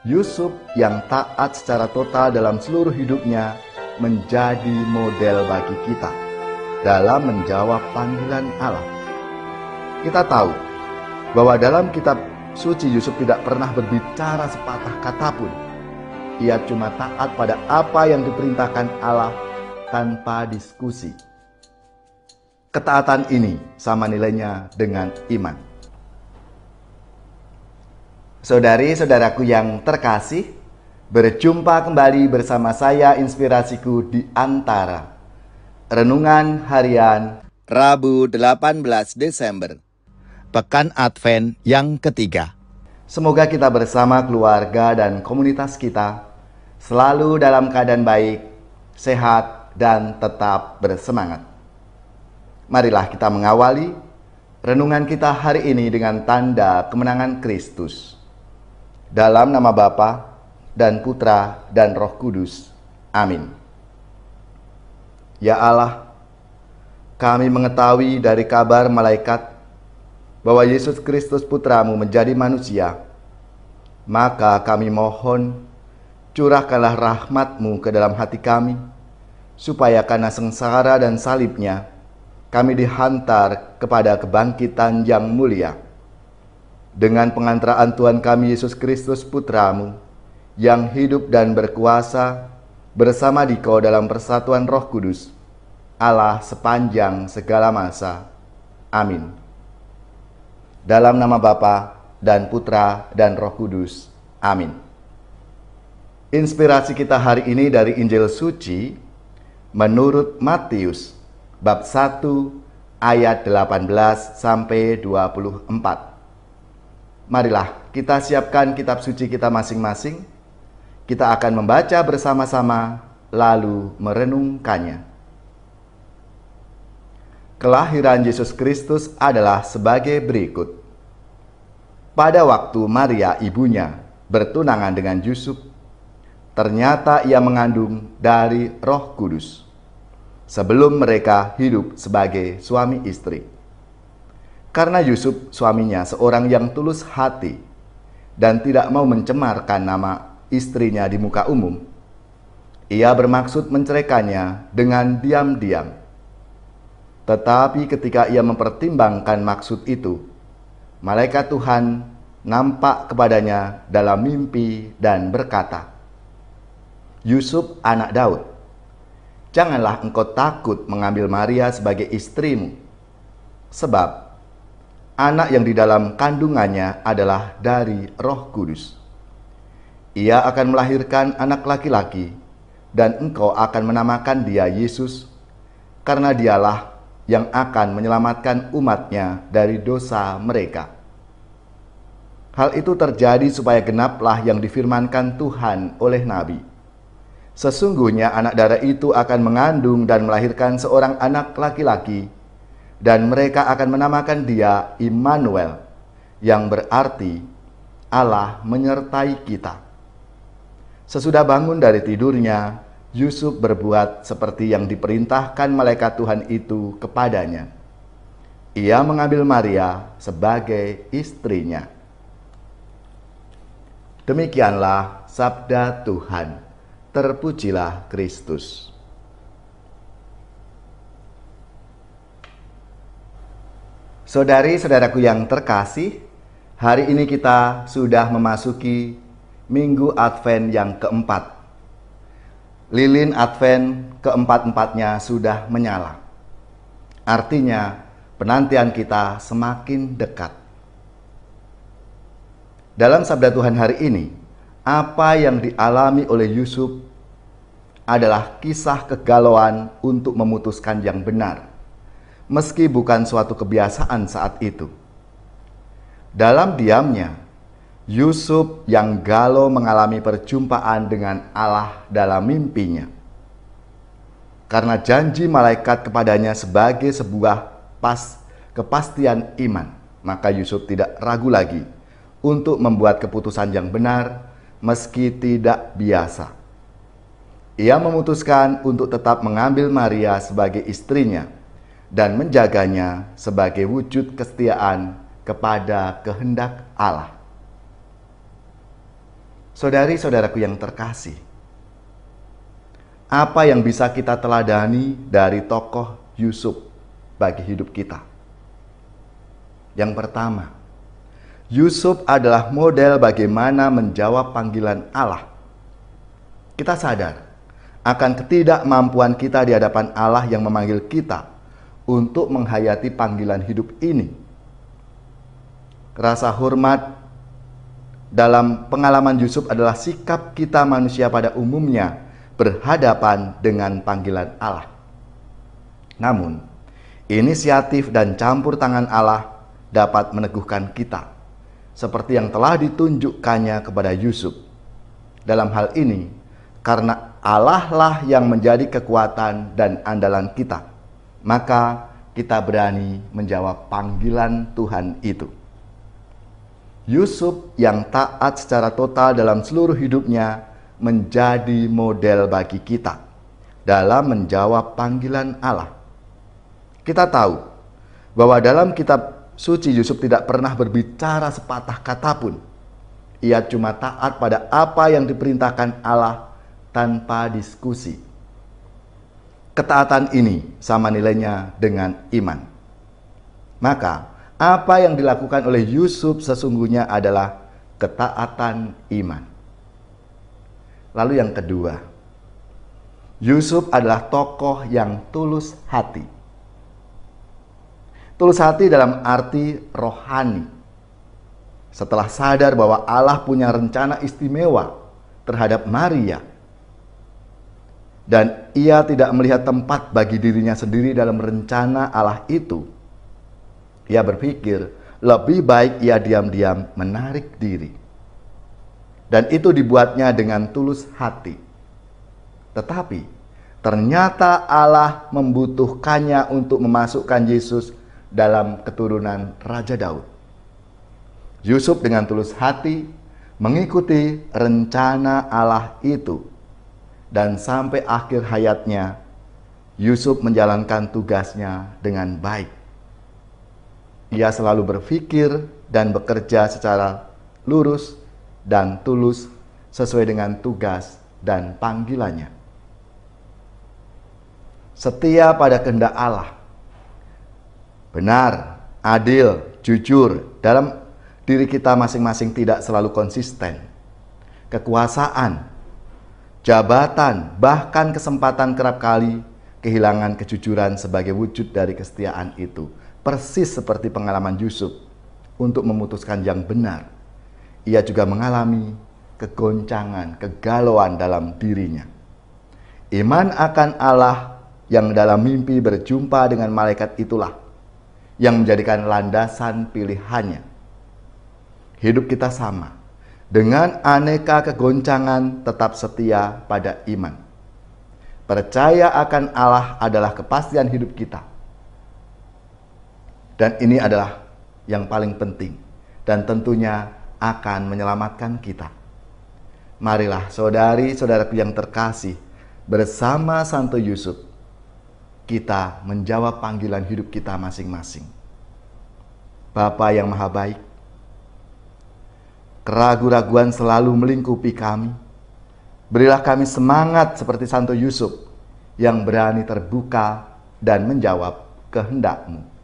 Yusuf yang taat secara total dalam seluruh hidupnya menjadi model bagi kita dalam menjawab panggilan Allah. Kita tahu bahwa dalam kitab suci Yusuf tidak pernah berbicara sepatah kata pun. Ia cuma taat pada apa yang diperintahkan Allah tanpa diskusi. Ketaatan ini sama nilainya dengan iman. Saudari-saudaraku yang terkasih, berjumpa kembali bersama saya Inspirasiku di Antara. Renungan Harian Rabu 18 Desember, Pekan Advent yang ketiga. Semoga kita bersama keluarga dan komunitas kita selalu dalam keadaan baik, sehat, dan tetap bersemangat. Marilah kita mengawali renungan kita hari ini dengan tanda kemenangan Kristus. Dalam nama Bapa dan Putra dan Roh Kudus. Amin. Ya Allah, kami mengetahui dari kabar malaikat bahwa Yesus Kristus Putramu menjadi manusia. Maka kami mohon, curahkanlah rahmat-Mu ke dalam hati kami, supaya karena sengsara dan salibnya, kami dihantar kepada kebangkitan yang mulia. Dengan pengantaraan Tuhan kami Yesus Kristus Putramu, yang hidup dan berkuasa bersama Dikau dalam persatuan Roh Kudus, Allah sepanjang segala masa. Amin. Dalam nama Bapa dan Putra dan Roh Kudus. Amin. Inspirasi kita hari ini dari Injil Suci menurut Matius, bab 1 ayat 18 sampai 24. Marilah kita siapkan kitab suci kita masing-masing. Kita akan membaca bersama-sama lalu merenungkannya. Kelahiran Yesus Kristus adalah sebagai berikut. Pada waktu Maria ibunya bertunangan dengan Yusuf, ternyata ia mengandung dari Roh Kudus sebelum mereka hidup sebagai suami istri. Karena Yusuf suaminya seorang yang tulus hati dan tidak mau mencemarkan nama istrinya di muka umum, ia bermaksud menceraikannya dengan diam-diam. Tetapi ketika ia mempertimbangkan maksud itu, malaikat Tuhan nampak kepadanya dalam mimpi dan berkata, "Yusuf anak Daud, janganlah engkau takut mengambil Maria sebagai istrimu, sebab anak yang di dalam kandungannya adalah dari Roh Kudus. Ia akan melahirkan anak laki-laki, dan engkau akan menamakan dia Yesus, karena dialah yang akan menyelamatkan umatnya dari dosa mereka." Hal itu terjadi supaya genaplah yang difirmankan Tuhan oleh Nabi. Sesungguhnya anak darah itu akan mengandung dan melahirkan seorang anak laki-laki, dan mereka akan menamakan dia Immanuel, yang berarti Allah menyertai kita. Sesudah bangun dari tidurnya, Yusuf berbuat seperti yang diperintahkan malaikat Tuhan itu kepadanya. Ia mengambil Maria sebagai istrinya. Demikianlah sabda Tuhan. Terpujilah Kristus. Saudari-saudaraku yang terkasih, hari ini kita sudah memasuki Minggu Advent yang keempat. Lilin Advent keempat-empatnya sudah menyala. Artinya, penantian kita semakin dekat. Dalam sabda Tuhan hari ini, apa yang dialami oleh Yusuf adalah kisah kegalauan untuk memutuskan yang benar, meski bukan suatu kebiasaan saat itu. Dalam diamnya, Yusuf yang galau mengalami perjumpaan dengan Allah dalam mimpinya. Karena janji malaikat kepadanya sebagai sebuah kepastian iman, maka Yusuf tidak ragu lagi untuk membuat keputusan yang benar meski tidak biasa. Ia memutuskan untuk tetap mengambil Maria sebagai istrinya dan menjaganya sebagai wujud kesetiaan kepada kehendak Allah. Saudari-saudaraku yang terkasih, apa yang bisa kita teladani dari tokoh Yusuf bagi hidup kita? Yang pertama, Yusuf adalah model bagaimana menjawab panggilan Allah. Kita sadar akan ketidakmampuan kita di hadapan Allah yang memanggil kita untuk menghayati panggilan hidup ini. Rasa hormat dalam pengalaman Yusuf adalah sikap kita manusia pada umumnya berhadapan dengan panggilan Allah. Namun, inisiatif dan campur tangan Allah dapat meneguhkan kita, seperti yang telah ditunjukkannya kepada Yusuf. Dalam hal ini, karena Allah lah yang menjadi kekuatan dan andalan kita, maka kita berani menjawab panggilan Tuhan itu. Yusuf yang taat secara total dalam seluruh hidupnya menjadi model bagi kita dalam menjawab panggilan Allah. Kita tahu bahwa dalam kitab suci Yusuf tidak pernah berbicara sepatah kata pun. Ia cuma taat pada apa yang diperintahkan Allah tanpa diskusi. Ketaatan ini sama nilainya dengan iman. Maka apa yang dilakukan oleh Yusuf sesungguhnya adalah ketaatan iman. Lalu yang kedua, Yusuf adalah tokoh yang tulus hati. Tulus hati dalam arti rohani. Setelah sadar bahwa Allah punya rencana istimewa terhadap Maria, dan ia tidak melihat tempat bagi dirinya sendiri dalam rencana Allah itu, ia berpikir lebih baik ia diam-diam menarik diri. Dan itu dibuatnya dengan tulus hati. Tetapi ternyata Allah membutuhkannya untuk memasukkan Yesus dalam keturunan Raja Daud. Yusuf dengan tulus hati mengikuti rencana Allah itu. Dan sampai akhir hayatnya, Yusuf menjalankan tugasnya dengan baik. Ia selalu berpikir dan bekerja secara lurus dan tulus sesuai dengan tugas dan panggilannya. Setia pada kehendak Allah. Benar, adil, jujur dalam diri kita masing-masing tidak selalu konsisten. Kekuasaan, jabatan, bahkan kesempatan kerap kali kehilangan kejujuran sebagai wujud dari kesetiaan itu. Persis seperti pengalaman Yusuf untuk memutuskan yang benar. Ia juga mengalami kegoncangan, kegalauan dalam dirinya. Iman akan Allah yang dalam mimpi berjumpa dengan malaikat itulah yang menjadikan landasan pilihannya. Hidup kita sama. Dengan aneka kegoncangan tetap setia pada iman. Percaya akan Allah adalah kepastian hidup kita. Dan ini adalah yang paling penting dan tentunya akan menyelamatkan kita. Marilah saudari-saudaraku yang terkasih, bersama Santo Yusuf, kita menjawab panggilan hidup kita masing-masing. Bapa yang Maha Baik, keraguan-raguan selalu melingkupi kami. Berilah kami semangat seperti Santo Yusuf yang berani terbuka dan menjawab kehendak-Mu.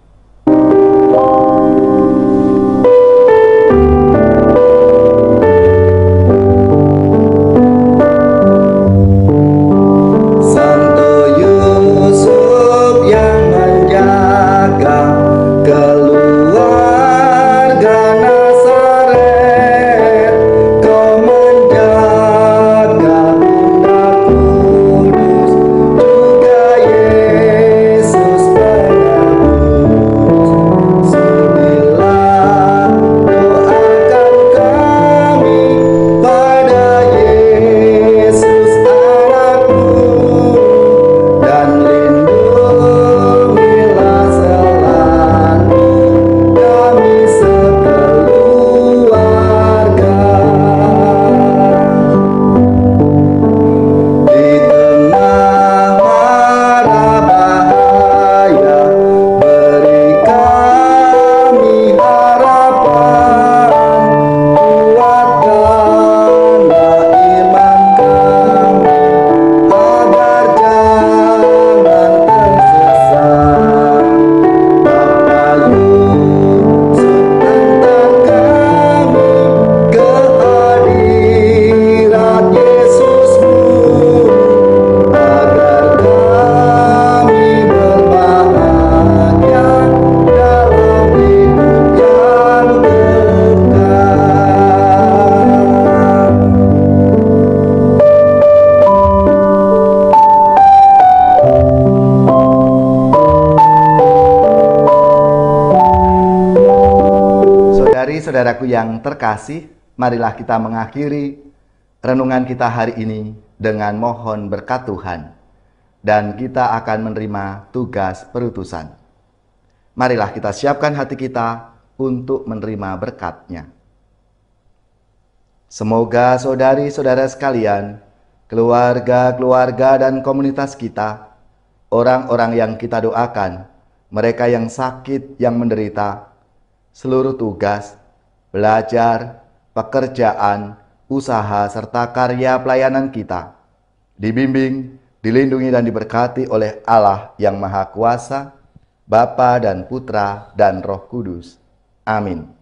saudaraku yang terkasih, marilah kita mengakhiri renungan kita hari ini dengan mohon berkat Tuhan. Dan kita akan menerima tugas perutusan. Marilah kita siapkan hati kita untuk menerima berkat-Nya. Semoga saudari-saudara sekalian, keluarga-keluarga dan komunitas kita, orang-orang yang kita doakan, mereka yang sakit, yang menderita, seluruh tugas, belajar, pekerjaan, usaha, serta karya pelayanan kita, dibimbing, dilindungi dan diberkati oleh Allah yang Maha Kuasa, Bapa dan Putra dan Roh Kudus. Amin.